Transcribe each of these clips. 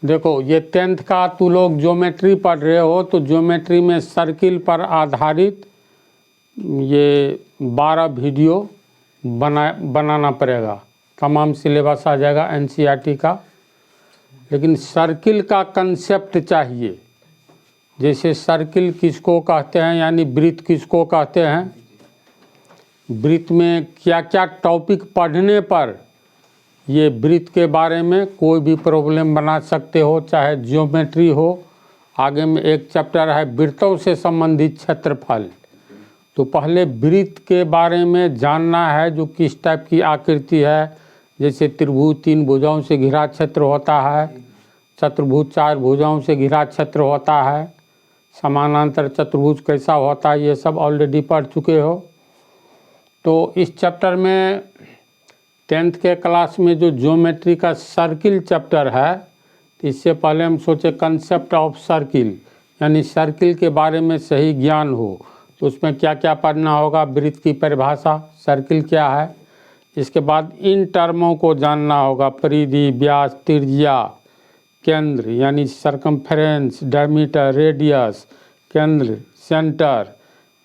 देखो ये 10th का तू लोग ज्योमेट्री पढ़ रहे हो, तो ज्योमेट्री में सर्किल पर आधारित ये 12 वीडियो बनाना पड़ेगा। तमाम सिलेबस आ जाएगा एनसीईआरटी का, लेकिन सर्किल का कंसेप्ट चाहिए। जैसे सर्किल किसको कहते हैं, यानी वृत्त किसको कहते हैं, वृत्त में क्या क्या टॉपिक पढ़ने पर ये वृत्त के बारे में कोई भी प्रॉब्लम बना सकते हो, चाहे ज्योमेट्री हो। आगे में एक चैप्टर है वृत्तों से संबंधित क्षेत्रफल। तो पहले वृत्त के बारे में जानना है, जो किस टाइप की आकृति है। जैसे त्रिभुज 3 भुजाओं से घिरा क्षेत्र होता है, चतुर्भुज 4 भुजाओं से घिरा क्षेत्र होता है, समानांतर चतुर्भुज कैसा होता है, ये सब ऑलरेडी पढ़ चुके हो। तो इस चैप्टर में 10th के क्लास में जो ज्योमेट्री का सर्किल चैप्टर है, तो इससे पहले हम सोचे कंसेप्ट ऑफ सर्किल, यानी सर्किल के बारे में सही ज्ञान हो। तो उसमें क्या क्या पढ़ना होगा, वृत्त की परिभाषा, सर्किल क्या है। इसके बाद इन टर्मों को जानना होगा, परिधि, व्यास, त्रिज्या, केंद्र यानी सरकमफेरेंस, डायमीटर, रेडियस, केंद्र, सेंटर।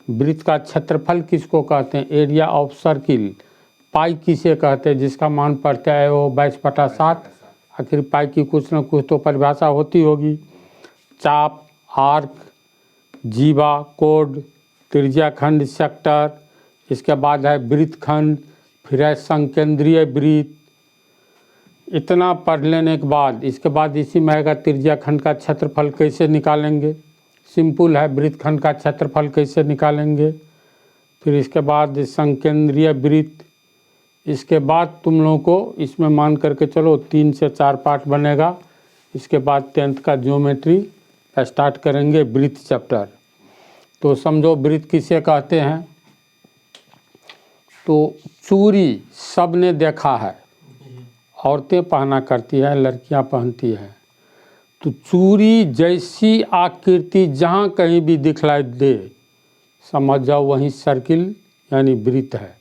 वृत्त का क्षेत्रफल किसको कहते हैं, एरिया ऑफ सर्किल। पाई किसे कहते हैं, जिसका मान पड़ता है वो 22/7। आखिर पाई की कुछ न कुछ तो परिभाषा होती होगी। चाप, आर्क, जीवा, कोड, त्रिज्या खंड, सेक्टर। इसके बाद है वृत्त खंड, फिर है संकेंद्रीय वृत्त। इतना पढ़ लेने के बाद इसके बाद इसी में आएगा त्रिज्या खंड का क्षेत्रफल कैसे निकालेंगे। सिंपल है, वृत्त खंड का क्षेत्रफल कैसे निकालेंगे। फिर इसके बाद संकेंद्रीय वृत्त। इसके बाद तुम लोगों को इसमें मान करके चलो 3 से 4 पार्ट बनेगा। इसके बाद 10th का ज्योमेट्री स्टार्ट करेंगे, वृत्त चैप्टर। तो समझो वृत्त किसे कहते हैं। तो चूड़ी सब ने देखा है, औरतें पहना करती है, लड़कियां पहनती है। तो चूड़ी जैसी आकृति जहाँ कहीं भी दिखलाई दे, समझ जाओ वहीं सर्किल यानी वृत्त है।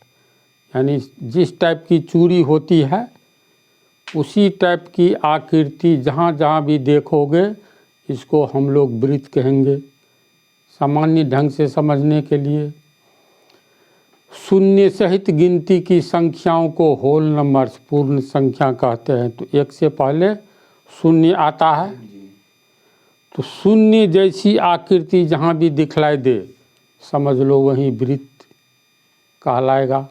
यानी जिस टाइप की चूड़ी होती है उसी टाइप की आकृति जहाँ जहाँ भी देखोगे, इसको हम लोग वृत्त कहेंगे सामान्य ढंग से समझने के लिए। शून्य सहित गिनती की संख्याओं को होल नंबर्स, पूर्ण संख्या कहते हैं। तो 1 से पहले शून्य आता है, तो शून्य जैसी आकृति जहाँ भी दिखलाई दे, समझ लो वहीं वृत्त कहलाएगा।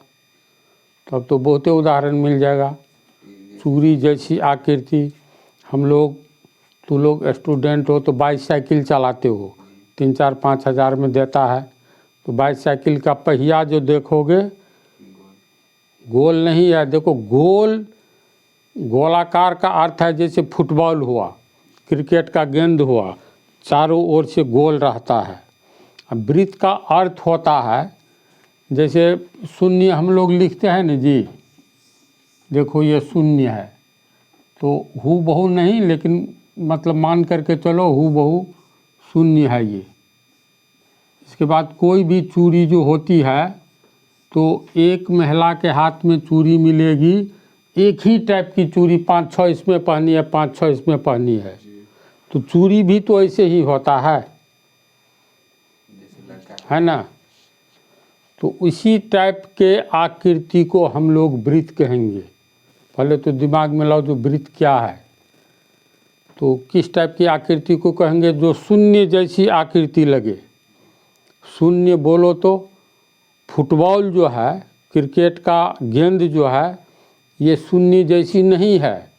तब तो बहुते उदाहरण मिल जाएगा। चूड़ी जैसी आकृति, हम लोग, तू लोग स्टूडेंट हो तो बाईसाइकिल चलाते हो, 3-4-5 हज़ार में देता है। तो बाईसाइकिल का पहिया जो देखोगे गोल नहीं है। देखो गोल, गोलाकार का अर्थ है जैसे फुटबॉल हुआ, क्रिकेट का गेंद हुआ, चारों ओर से गोल रहता है। अब वृत्त का अर्थ होता है जैसे शून्य हम लोग लिखते हैं ना जी, देखो ये शून्य है, तो हू बहू नहीं, लेकिन मतलब मान करके चलो हू बहू शून्य है ये। इसके बाद कोई भी चूड़ी जो होती है, तो एक महिला के हाथ में चूड़ी मिलेगी, एक ही टाइप की चूड़ी 5-6 इसमें पहनी है, 5-6 इसमें पहनी है। तो चूड़ी भी तो ऐसे ही होता है ना। तो इसी टाइप के आकृति को हम लोग वृत्त कहेंगे। पहले तो दिमाग में लाओ जो वृत्त क्या है। तो किस टाइप की आकृति को कहेंगे, जो शून्य जैसी आकृति लगे। शून्य बोलो तो फुटबॉल जो है, क्रिकेट का गेंद जो है, ये शून्य जैसी नहीं है।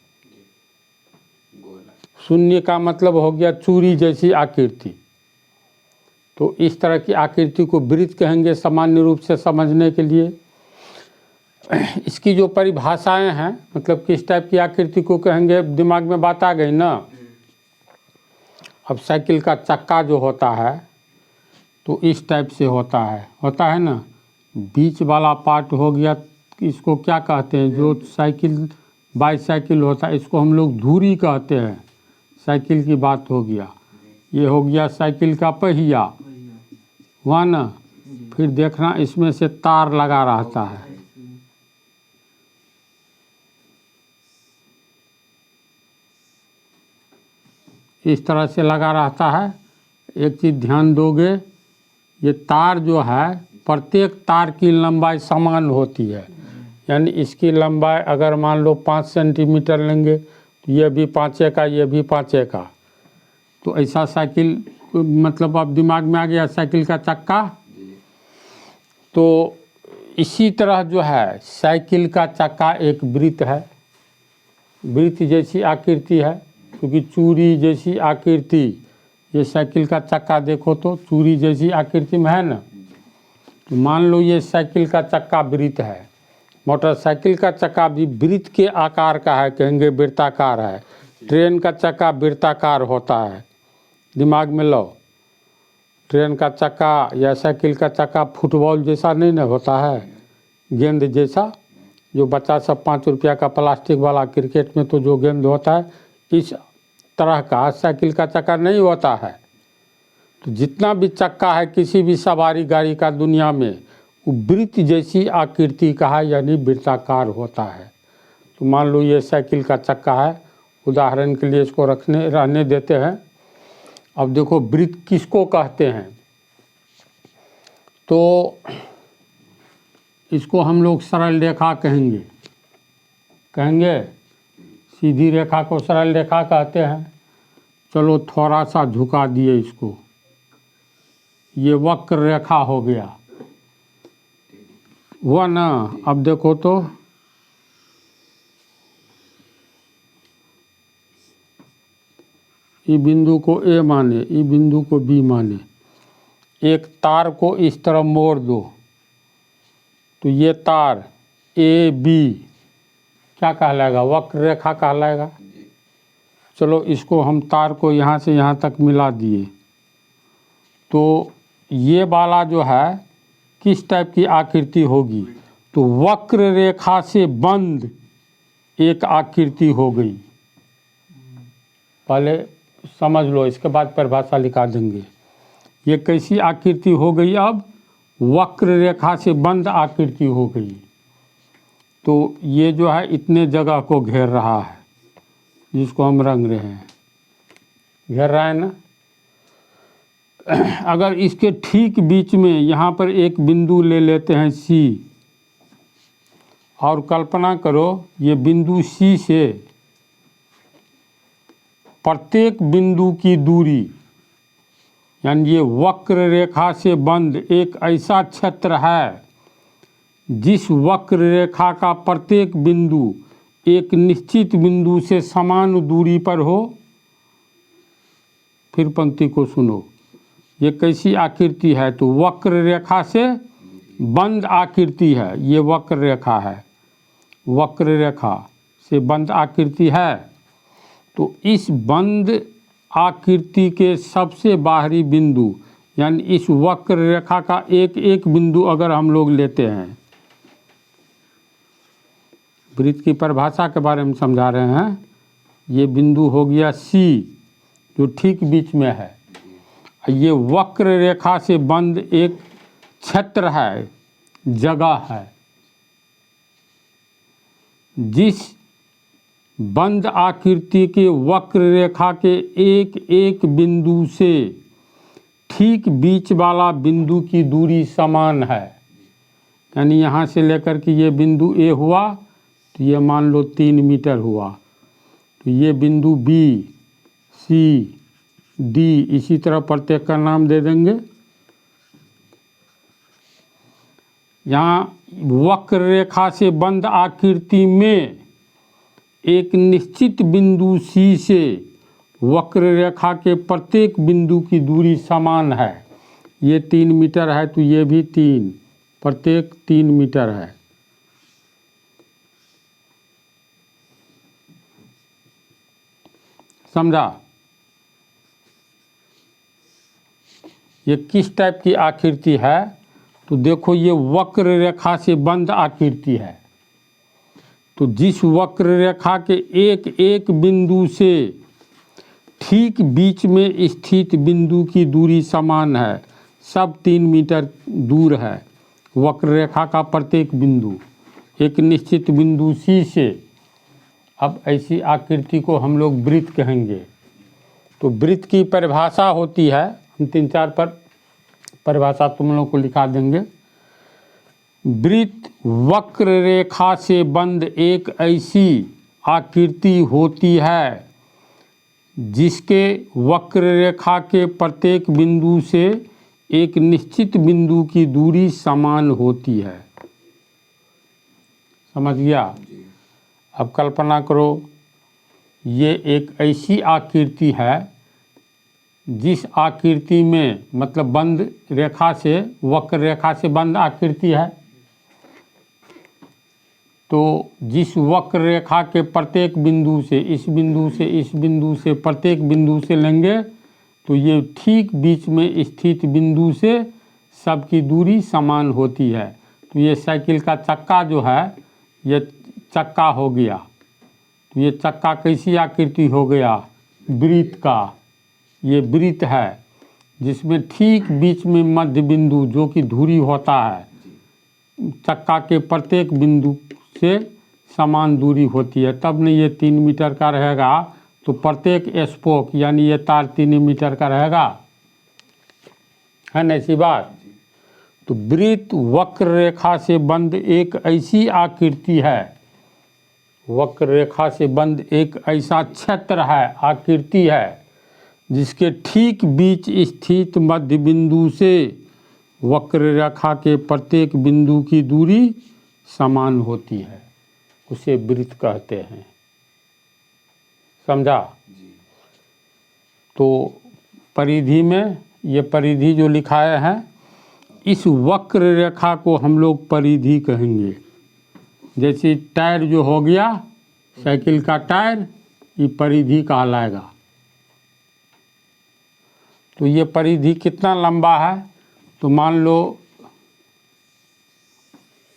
शून्य का मतलब हो गया चूड़ी जैसी आकृति। तो इस तरह की आकृति को वृत्त कहेंगे सामान्य रूप से समझने के लिए। इसकी जो परिभाषाएं हैं, मतलब किस टाइप की आकृति को कहेंगे, दिमाग में बात आ गई ना। अब साइकिल का चक्का जो होता है तो इस टाइप से होता है ना। बीच वाला पार्ट हो गया, इसको क्या कहते हैं, जो साइकिल बाईसाइकिल होता है, इसको हम लोग धुरी कहते हैं। साइकिल की बात हो गया। ये हो गया साइकिल का पहिया हुआ ना। फिर देखना इसमें से तार लगा रहता है। इस तरह से लगा रहता है। एक चीज़ ध्यान दोगे, ये तार जो है प्रत्येक तार की लंबाई समान होती है, यानी इसकी लंबाई अगर मान लो 5 सेंटीमीटर लेंगे तो ये भी 5 का, ये भी 5 का। तो ऐसा साइकिल, मतलब अब दिमाग में आ गया साइकिल का चक्का। तो इसी तरह जो है साइकिल का चक्का एक वृत्त है, वृत्त जैसी आकृति है, क्योंकि चूड़ी जैसी आकृति, ये साइकिल का चक्का देखो तो चूड़ी जैसी आकृति में है ना। तो मान लो ये साइकिल का चक्का वृत्त है, मोटरसाइकिल का चक्का भी वृत्त के आकार का है, कहेंगे वृत्ताकार है। ट्रेन का चक्का वृत्ताकार होता है, दिमाग में लो। ट्रेन का चक्का या साइकिल का चक्का फुटबॉल जैसा नहीं ना होता है, गेंद जैसा, जो बच्चा सब 5 रुपया का प्लास्टिक वाला क्रिकेट में तो जो गेंद होता है, इस तरह का साइकिल का चक्का नहीं होता है। तो जितना भी चक्का है किसी भी सवारी गाड़ी का दुनिया में, वो वृत्त जैसी आकृति का है, यानी वृत्ताकार होता है। तो मान लो ये साइकिल का चक्का है, उदाहरण के लिए इसको रहने देते हैं। अब देखो वृत्त किसको कहते हैं, तो इसको हम लोग सरल रेखा कहेंगे, सीधी रेखा को सरल रेखा कहते हैं। चलो थोड़ा सा झुका दिए इसको, ये वक्र रेखा हो गया, हुआ ना। अब देखो तो ई बिंदु को ए माने, ई बिंदु को बी माने, एक तार को इस तरह मोड़ दो तो ये तार ए बी क्या कहलाएगा, वक्र रेखा कहलाएगा। चलो इसको हम तार को यहाँ से यहाँ तक मिला दिए, तो ये वाला जो है किस टाइप की आकृति होगी, तो वक्र रेखा से बंद एक आकृति हो गई। पहले समझ लो, इसके बाद परिभाषा लिखा देंगे। ये कैसी आकृति हो गई, अब वक्र रेखा से बंद आकृति हो गई। तो ये जो है इतने जगह को घेर रहा है, जिसको हम रंग रहे हैं, घेर रहा है ना। अगर इसके ठीक बीच में यहाँ पर एक बिंदु ले लेते हैं सी, और कल्पना करो ये बिंदु सी से प्रत्येक बिंदु की दूरी, यानी ये वक्र रेखा से बंद एक ऐसा क्षेत्र है जिस वक्र रेखा का प्रत्येक बिंदु एक निश्चित बिंदु से समान दूरी पर हो। फिर पंक्ति को सुनो, ये कैसी आकृति है, तो वक्र रेखा से बंद आकृति है, ये वक्र रेखा है, वक्र रेखा से बंद आकृति है। तो इस बंद आकृति के सबसे बाहरी बिंदु, यानी इस वक्र रेखा का एक एक बिंदु अगर हम लोग लेते हैं, वृत्त की परिभाषा के बारे में समझा रहे हैं। ये बिंदु हो गया सी जो ठीक बीच में है, ये वक्र रेखा से बंद एक क्षेत्र है, जगह है। जिस बंद आकृति के वक्र रेखा के एक एक बिंदु से ठीक बीच वाला बिंदु की दूरी समान है, यानी यहाँ से लेकर के ये बिंदु ए हुआ तो ये मान लो 3 मीटर हुआ, तो ये बिंदु बी सी डी, इसी तरह प्रत्येक का नाम दे देंगे। यहाँ वक्र रेखा से बंद आकृति में एक निश्चित बिंदु सी से वक्र रेखा के प्रत्येक बिंदु की दूरी समान है। ये 3 मीटर है तो ये भी 3, प्रत्येक 3 मीटर है। समझा? ये किस टाइप की आकृति है, तो देखो ये वक्र रेखा से बंद आकृति है। तो जिस वक्र रेखा के एक एक बिंदु से ठीक बीच में स्थित बिंदु की दूरी समान है, सब 3 मीटर दूर है वक्र रेखा का प्रत्येक बिंदु एक निश्चित बिंदु सी से। अब ऐसी आकृति को हम लोग वृत्त कहेंगे। तो वृत्त की परिभाषा होती है, हम 3-4 पर परिभाषा तुम लोग को लिखा देंगे। वृत्त वक्र रेखा से बंद एक ऐसी आकृति होती है जिसके वक्र रेखा के प्रत्येक बिंदु से एक निश्चित बिंदु की दूरी समान होती है। समझ गया? अब कल्पना करो, ये एक ऐसी आकृति है जिस आकृति में, मतलब बंद रेखा से, वक्र रेखा से बंद आकृति है, तो जिस वक्र रेखा के प्रत्येक बिंदु से, इस बिंदु से, इस बिंदु से, प्रत्येक बिंदु से लेंगे तो ये ठीक बीच में स्थित बिंदु से सबकी दूरी समान होती है। तो ये साइकिल का चक्का जो है, ये चक्का हो गया। तो ये चक्का कैसी आकृति हो गया? वृत्त का। ये वृत्त है जिसमें ठीक बीच में मध्य बिंदु जो कि धुरी होता है, चक्का के प्रत्येक बिंदु से समान दूरी होती है, तब नहीं ये 3 मीटर का रहेगा। तो प्रत्येक स्पोक यानी ये तार 3 मीटर का रहेगा, है ना ऐसी बात? तो वृत्त वक्र रेखा से बंद एक ऐसी आकृति है, वक्र रेखा से बंद एक ऐसा क्षेत्र है, आकृति है, जिसके ठीक बीच स्थित मध्य बिंदु से वक्र रेखा के प्रत्येक बिंदु की दूरी समान होती है, उसे वृत्त कहते हैं। समझा? तो परिधि में, ये परिधि जो लिखाया है, इस वक्र रेखा को हम लोग परिधि कहेंगे। जैसे टायर जो हो गया, साइकिल का टायर, ये परिधि कहलाएगा। तो ये परिधि कितना लंबा है? तो मान लो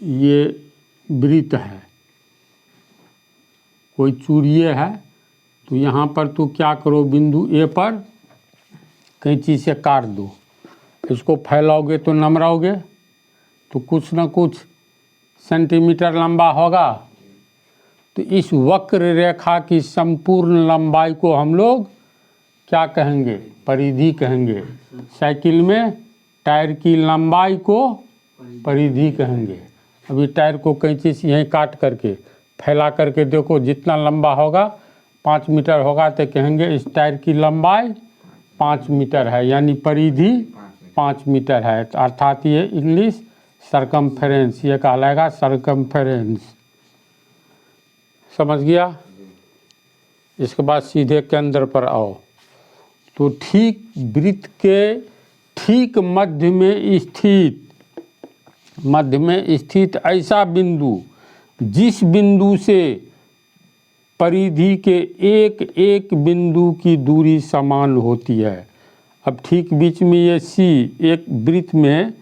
ये वृत्त है, कोई चूड़िए है, तो यहाँ पर तो क्या करो, बिंदु ए पर कैंची से काट दो, इसको फैलाओगे तो नमराओगे तो कुछ ना कुछ सेंटीमीटर लंबा होगा। तो इस वक्र रेखा की संपूर्ण लंबाई को हम लोग क्या कहेंगे? परिधि कहेंगे। साइकिल में टायर की लंबाई को परिधि कहेंगे। अभी टायर को कैंची से यहीं काट करके फैला करके देखो, जितना लंबा होगा, 5 मीटर होगा, तो कहेंगे इस टायर की लंबाई 5 मीटर है, यानी परिधि 5 मीटर है। तो अर्थात ये इंग्लिश सरकमफेरेंस, ये कहलाएगा सरकमफेरेंस। समझ गया? इसके बाद सीधे केंद्र पर आओ। तो ठीक वृत्त के ठीक मध्य में स्थित ऐसा बिंदु, जिस बिंदु से परिधि के एक एक बिंदु की दूरी समान होती है। अब ठीक बीच में ये सी, एक वृत्त में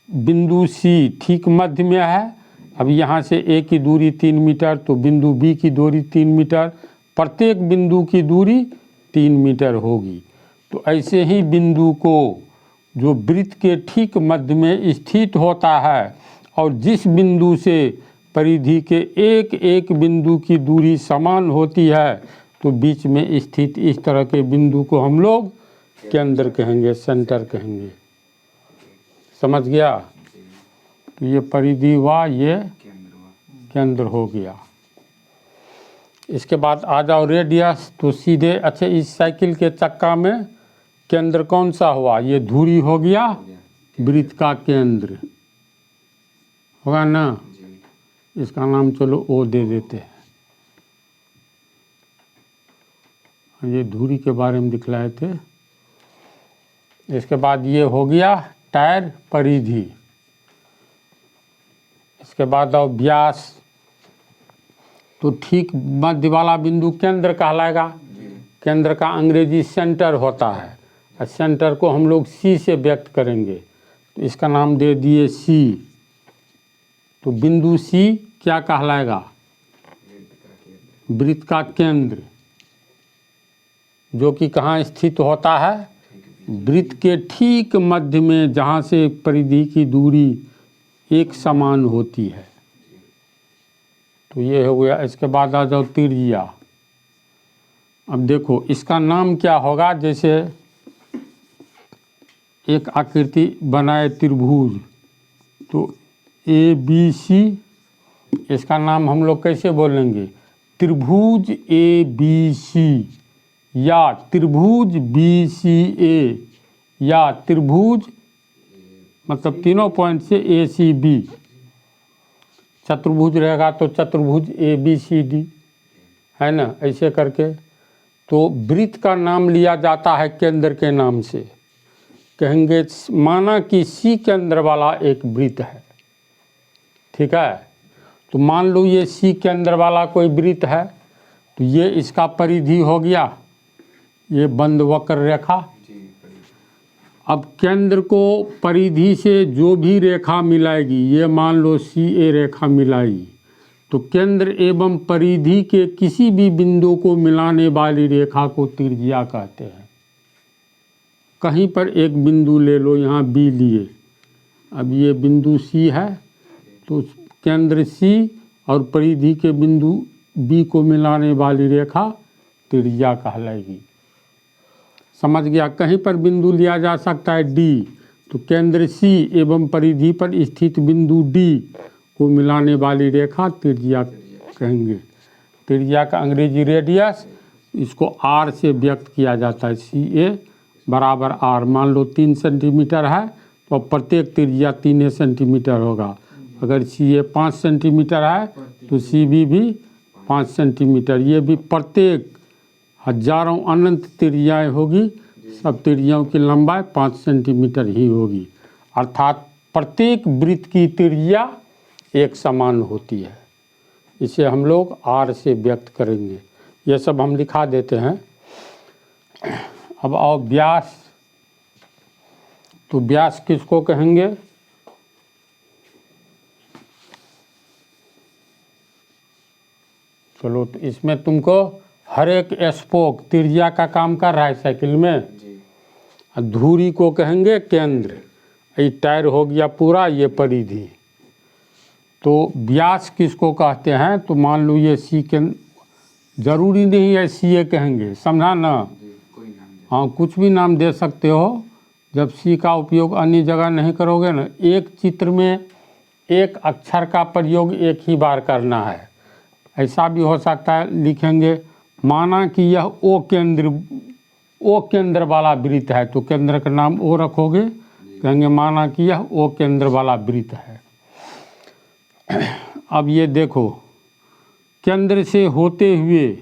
बिंदु सी ठीक मध्य में है। अब यहाँ से ए की दूरी 3 मीटर, तो बिंदु बी की दूरी 3 मीटर, प्रत्येक बिंदु की दूरी 3 मीटर होगी। तो ऐसे ही बिंदु को जो वृत्त के ठीक मध्य में स्थित होता है और जिस बिंदु से परिधि के एक एक बिंदु की दूरी समान होती है, तो बीच में स्थित इस तरह के बिंदु को हम लोग केंद्र कहेंगे, सेंटर कहेंगे। समझ गया? तो ये परिधि हुआ, ये केंद्र हो गया। इसके बाद आ जाओ रेडियस। तो सीधे, अच्छा, इस साइकिल के चक्का में केंद्र कौन सा हुआ? ये धुरी हो गया, वृत्त का केंद्र होगा ना। इसका नाम चलो ओ दे देते हैं, ये धुरी के बारे में दिखलाए थे। इसके बाद ये हो गया टायर परिधि। इसके बाद आओ व्यास। तो ठीक मध्य वाला बिंदु केंद्र कहलाएगा। केंद्र का अंग्रेजी सेंटर होता है, और सेंटर को हम लोग सी से व्यक्त करेंगे, तो इसका नाम दे दिए सी। तो बिंदु सी क्या कहलाएगा? वृत्त का केंद्र, जो कि कहाँ स्थित होता है? वृत्त के ठीक मध्य में, जहाँ से परिधि की दूरी एक समान होती है। तो ये हो गया। इसके बाद आ जाओ त्रिज्या। अब देखो इसका नाम क्या होगा, जैसे एक आकृति बनाए त्रिभुज, तो ABC, इसका नाम हम लोग कैसे बोलेंगे, त्रिभुज ABC या त्रिभुज BCA या त्रिभुज मतलब तीनों पॉइंट से ACB। चतुर्भुज रहेगा तो चतुर्भुज ABCD, है ना, ऐसे करके। तो वृत्त का नाम लिया जाता है केंद्र के नाम से। कहेंगे माना कि C केंद्र वाला एक वृत्त है, ठीक है। तो मान लो ये C केंद्र वाला कोई वृत्त है, तो ये इसका परिधि हो गया, ये बंद वक्र रेखा। अब केंद्र को परिधि से जो भी रेखा मिलाएगी, ये मान लो CA रेखा मिलाई, तो केंद्र एवं परिधि के किसी भी बिंदु को मिलाने वाली रेखा को त्रिज्या कहते हैं। कहीं पर एक बिंदु ले लो, यहाँ B लिए, अब ये बिंदु C है, तो केंद्र C और परिधि के बिंदु B को मिलाने वाली रेखा त्रिज्या कहलाएगी। समझ गया। कहीं पर बिंदु लिया जा सकता है D, तो केंद्र C एवं परिधि पर स्थित बिंदु D को मिलाने वाली रेखा त्रिज्या कहेंगे। त्रिज्या का अंग्रेजी रेडियस, इसको R से व्यक्त किया जाता है। CA बराबर R। मान लो 3 सेंटीमीटर है, तो प्रत्येक त्रिज्या 3 सेंटीमीटर होगा। अगर CA 5 सेंटीमीटर है तो CB भी 5 सेंटीमीटर। ये भी प्रत्येक हजारों अनंत त्रिज्याएँ होगी, सब त्रिज्याओं की लंबाई 5 सेंटीमीटर ही होगी। अर्थात प्रत्येक वृत्त की त्रिज्या एक समान होती है। इसे हम लोग R से व्यक्त करेंगे। ये सब हम लिखा देते हैं। अब आओ व्यास। तो व्यास किसको कहेंगे, चलो तो इसमें तुमको हर एक स्पोक त्रिज्या का काम कर रहा है साइकिल में। धुरी को कहेंगे केंद्र, ये टायर हो गया पूरा, ये परिधि। तो व्यास किसको कहते हैं, तो मान लो ये C के, जरूरी नहीं है CA कहेंगे, समझा ना। हाँ, कुछ भी नाम दे सकते हो, जब C का उपयोग अन्य जगह नहीं करोगे ना। एक चित्र में एक अक्षर का प्रयोग एक ही बार करना है। ऐसा भी हो सकता है, लिखेंगे माना कि यह O केंद्र वाला वृत्त है, तो केंद्र का नाम O रखोगे, कहेंगे माना कि यह O केंद्र वाला वृत्त है। अब ये देखो, केंद्र से होते हुए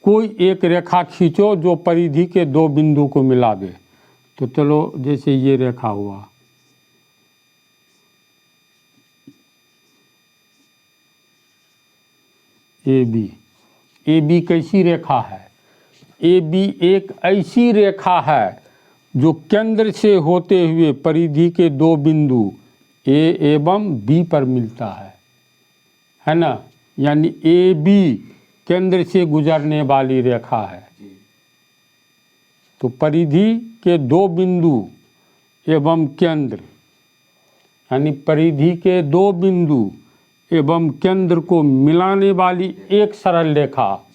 कोई एक रेखा खींचो जो परिधि के 2 बिंदु को मिलावे। तो चलो जैसे ये रेखा हुआ, AB कैसी रेखा है, AB एक ऐसी रेखा है जो केंद्र से होते हुए परिधि के 2 बिंदु A एवं B पर मिलता है ना। यानी AB केंद्र से गुजरने वाली रेखा है। तो परिधि के 2 बिंदु एवं केंद्र, यानी परिधि के 2 बिंदु एवं केंद्र को मिलाने वाली एक सरल रेखा,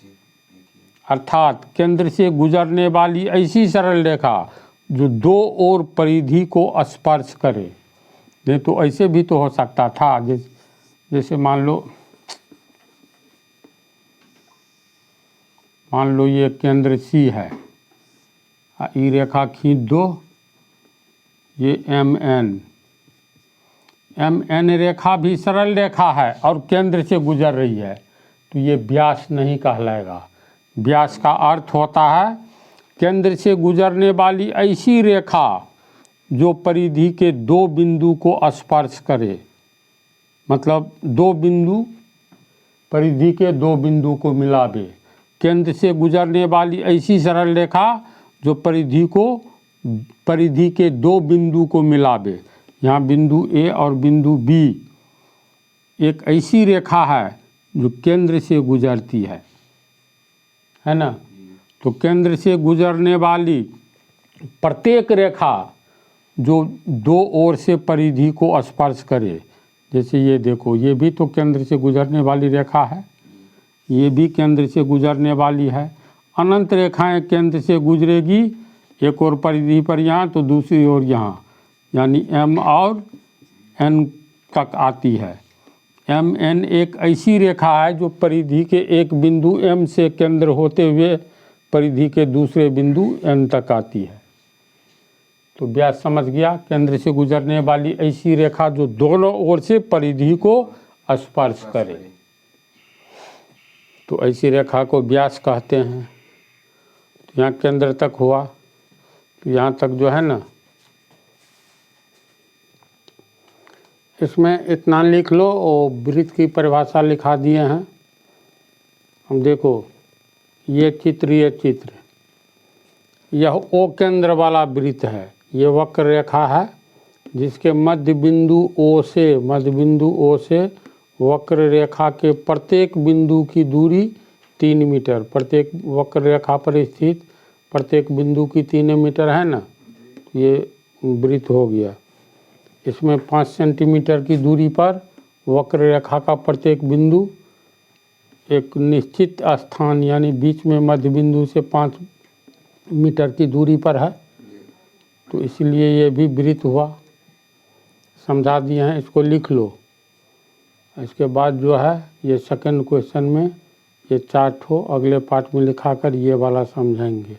अर्थात केंद्र से गुजरने वाली ऐसी सरल रेखा जो 2 ओर परिधि को स्पर्श करे। नहीं तो ऐसे भी तो हो सकता था, जैसे मान लो ये केंद्र C है, ये रेखा खींच दो, ये MN रेखा भी सरल रेखा है और केंद्र से गुजर रही है, तो ये व्यास नहीं कहलाएगा। व्यास का अर्थ होता है केंद्र से गुजरने वाली ऐसी रेखा जो परिधि के 2 बिंदु को स्पर्श करे। मतलब 2 बिंदु, परिधि के 2 बिंदु को मिलावे। केंद्र से गुजरने वाली ऐसी सरल रेखा जो परिधि के 2 बिंदु को मिलावे। यहाँ बिंदु A और बिंदु B एक ऐसी रेखा है जो केंद्र से गुजरती है ना। तो केंद्र से गुजरने वाली प्रत्येक रेखा जो 2 ओर से परिधि को स्पर्श करे, जैसे ये देखो, ये भी तो केंद्र से गुजरने वाली रेखा है, ये भी केंद्र से गुजरने वाली है। अनंत रेखाएं केंद्र से गुजरेगी, एक और परिधि पर यहाँ तो दूसरी ओर यहाँ, यानी M और N तक आती है। MN एक ऐसी रेखा है जो परिधि के एक बिंदु M से केंद्र होते हुए परिधि के दूसरे बिंदु N तक आती है। तो व्यास समझ गया, केंद्र से गुजरने वाली ऐसी रेखा जो दोनों ओर से परिधि को स्पर्श करे, तो ऐसी रेखा को व्यास कहते हैं। तो यहाँ केंद्र तक हुआ, तो यहाँ तक जो है ना, इसमें इतना लिख लो और वृत्त की परिभाषा लिखा दिए हैं हम। देखो ये चित्र, यह ओ केंद्र वाला वृत्त है। ये वक्र रेखा है जिसके मध्य बिंदु ओ से वक्र रेखा के प्रत्येक बिंदु की दूरी 3 मीटर, प्रत्येक वक्र रेखा पर स्थित प्रत्येक बिंदु की 3 मीटर है ना, ये वृत्त हो गया। इसमें 5 सेंटीमीटर की दूरी पर वक्र रेखा का प्रत्येक बिंदु एक निश्चित स्थान यानी बीच में मध्य बिंदु से 5 मीटर की दूरी पर है, तो इसलिए ये भी वृत्त हुआ। समझा दिए हैं, इसको लिख लो। इसके बाद जो है ये सेकंड क्वेश्चन में ये 4 ठो अगले पार्ट में लिखा कर ये वाला समझाएंगे।